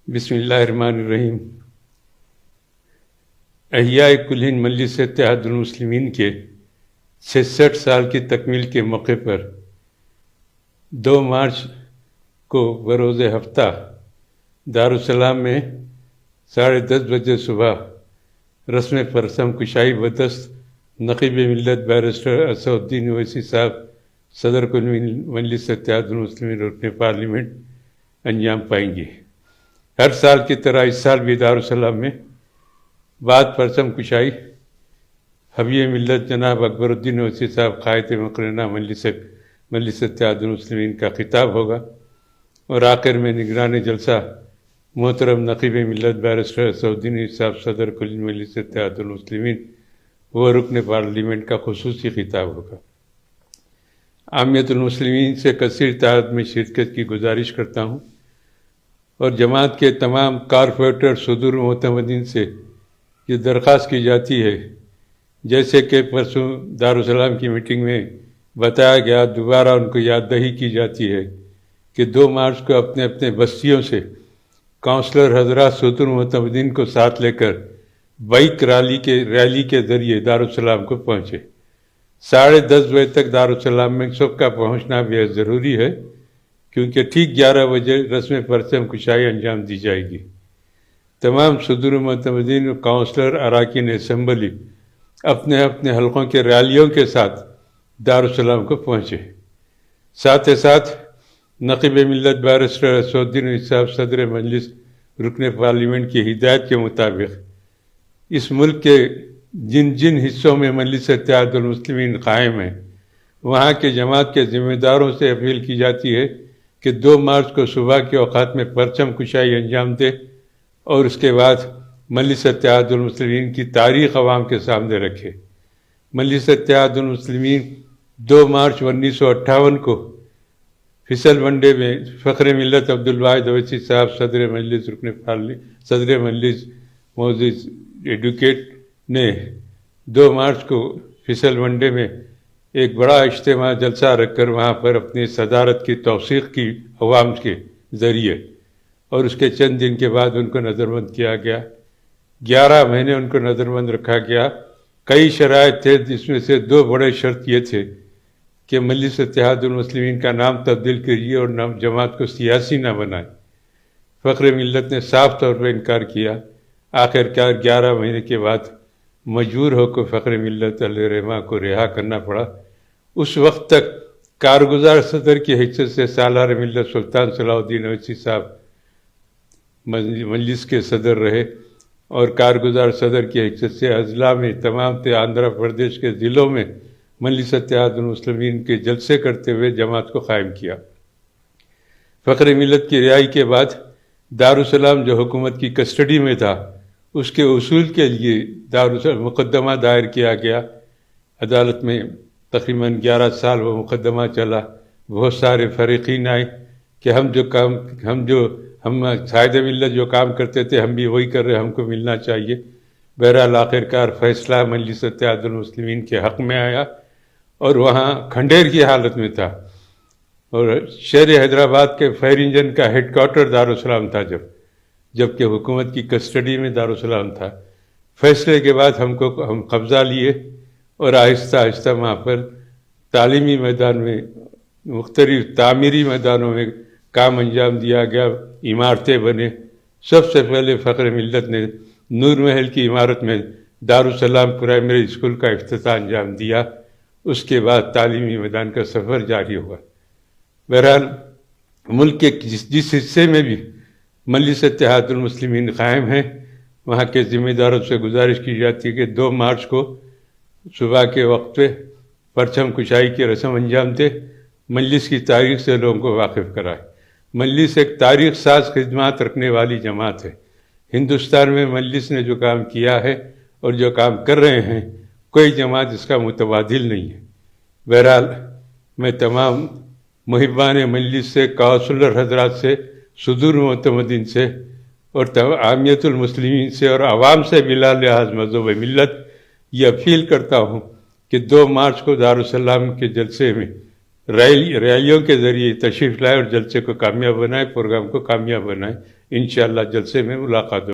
بسم اللہ الرحمن الرحیم۔ احیاء کل ہند مجلس اتحاد المسلمین کے 66 سال کی تکمیل کے موقع پر 2 مارچ کو بروز ہفتہ دارالسلام میں 10:30 بجے صبح رسم پرچم کشائی بدست نقیب ملت بیرسٹر اسد الدین اویسی صاحب صدر کل مجلس اتحاد المسلمین رکن پارلیمنٹ انجام پائیں گے۔ ہر سال کی طرح اس سال بھی دارالسلام میں بعد پرچم کشائی حبیب ملت جناب اکبر الدین اویسی صاحب قائد مقرنہ مجلس اتحاد المسلمین کا خطاب ہوگا، اور آخر میں نگران جلسہ محترم نقیب ملت بیرسٹر اسد الدین اویسی صاحب صدر کل مجلس اتحاد المسلمین و رکن پارلیمنٹ کا خصوصی خطاب ہوگا۔ عامیت المسلمین سے کثیر تعداد میں شرکت کی گزارش کرتا ہوں، اور جماعت کے تمام کارپوریٹر صدور معتمدین سے یہ درخواست کی جاتی ہے، جیسے کہ پرسوں دارالسلام کی میٹنگ میں بتایا گیا، دوبارہ ان کو یاد دہی کی جاتی ہے کہ 2 مارچ کو اپنے اپنے بستیوں سے کونسلر حضرات صدور معتمدین کو ساتھ لے کر بائک ریلی کے ذریعے دارالسلام کو پہنچے۔ 10:30 بجے تک دارالسلام میں سب کا پہنچنا بھی ضروری ہے، کیونکہ ٹھیک 11 بجے رسم پرچم کشائی انجام دی جائے گی۔ تمام صدور معتمدین، کونسلر، اراکین اسمبلی اپنے اپنے حلقوں کے ریلیوں کے ساتھ دارالسلام کو پہنچے۔ ساتھ ہی ساتھ نقیب ملت بیرسٹر اسد الدین اویسی صاحب صدر مجلس رکن پارلیمنٹ کی ہدایت کے مطابق اس ملک کے جن حصوں میں مجلس اتحاد المسلمین قائم ہیں، وہاں کے جماعت کے ذمہ داروں سے اپیل کی جاتی ہے کہ 2 مارچ کو صبح کے اوقات میں پرچم کشائی انجام دے، اور اس کے بعد مجلس اتحاد المسلمین کی تاریخ عوام کے سامنے رکھے۔ مجلس اتحاد المسلمین 2 مارچ 1958 کو فیصل منڈے میں فخر ملت عبدالواحد اویسی صاحب صدر مجلس معزز ایڈوکیٹ نے 2 مارچ کو فیصل منڈے میں ایک بڑا اجتماع جلسہ رکھ کر وہاں پر اپنی صدارت کی توثیق کی عوام کے ذریعے، اور اس کے چند دن کے بعد ان کو نظربند کیا گیا۔ 11 مہینے ان کو نظربند رکھا گیا۔ کئی شرائط تھے، جس میں سے 2 بڑے شرط یہ تھے کہ مجلس اتحاد المسلمین کا نام تبدیل کیجیے اور نام جماعت کو سیاسی نہ بنائے۔ فخر ملت نے صاف طور پر انکار کیا۔ آخرکار 11 مہینے کے بعد مجبور ہو کر فخر ملت علیہ رحمہ کو رہا کرنا پڑا۔ اس وقت تک کارگزار صدر کی حیثیت سے سالار ملت سلطان صلاح الدین اویسی صاحب مجلس کے صدر رہے، اور کارگزار صدر کی حیثیت سے اضلاع میں تمام آندھرا پردیش کے ضلعوں میں مجلس اتحاد المسلمین کے جلسے کرتے ہوئے جماعت کو قائم کیا۔ فخر ملت کی رہائی کے بعد دارالسلام جو حکومت کی کسٹڈی میں تھا، اس کے اصول کے لیے دارالسلام مقدمہ دائر کیا گیا عدالت میں۔ تقریباً 11 سال وہ مقدمہ چلا۔ بہت سارے فریقین آئے کہ ہم قائد ملت جو کام کرتے تھے ہم بھی وہی کر رہے، ہم کو ملنا چاہیے۔ بہرحال آخرکار فیصلہ مجلس اتحاد المسلمین کے حق میں آیا، اور وہاں کھنڈیر کی حالت میں تھا، اور شہر حیدرآباد کے فائر انجن کا ہیڈ کوارٹر دارالسلام تھا، جبکہ حکومت کی کسٹڈی میں دارالسلام تھا۔ فیصلے کے بعد ہم قبضہ لیے، اور آہستہ آہستہ وہاں پر تعلیمی میدان میں، مختلف تعمیری میدانوں میں کام انجام دیا گیا، عمارتیں بنے۔ سب سے پہلے فخر ملت نے نور محل کی عمارت میں دارالسلام پرائمری اسکول کا افتتاح انجام دیا۔ اس کے بعد تعلیمی میدان کا سفر جاری ہوا۔ بہرحال ملک کے جس حصے میں بھی مجلس اتحاد المسلمین قائم ہیں، وہاں کے ذمہ داروں سے گزارش کی جاتی ہے کہ 2 مارچ کو صبح کے وقت پہ پرچم کشائی کی رسم انجام دے، مجلس کی تاریخ سے لوگوں کو واقف کرائے۔ مجلس ایک تاریخ ساز خدمات رکھنے والی جماعت ہے۔ ہندوستان میں مجلس نے جو کام کیا ہے اور جو کام کر رہے ہیں، کوئی جماعت اس کا متبادل نہیں ہے۔ بہرحال میں تمام محبان مجلس سے، کونسلر حضرات سے، صدور معتمدین سے، اور عامیت المسلمین سے اور عوام سے بلا لحاظ مذہب ملت یہ اپیل کرتا ہوں کہ 2 مارچ کو دارالسلام کے جلسے میں ریلیوں کے ذریعے تشریف لائے اور جلسے کو کامیاب بنائے، پروگرام کو کامیاب بنائے۔ انشاءاللہ جلسے میں ملاقات ہو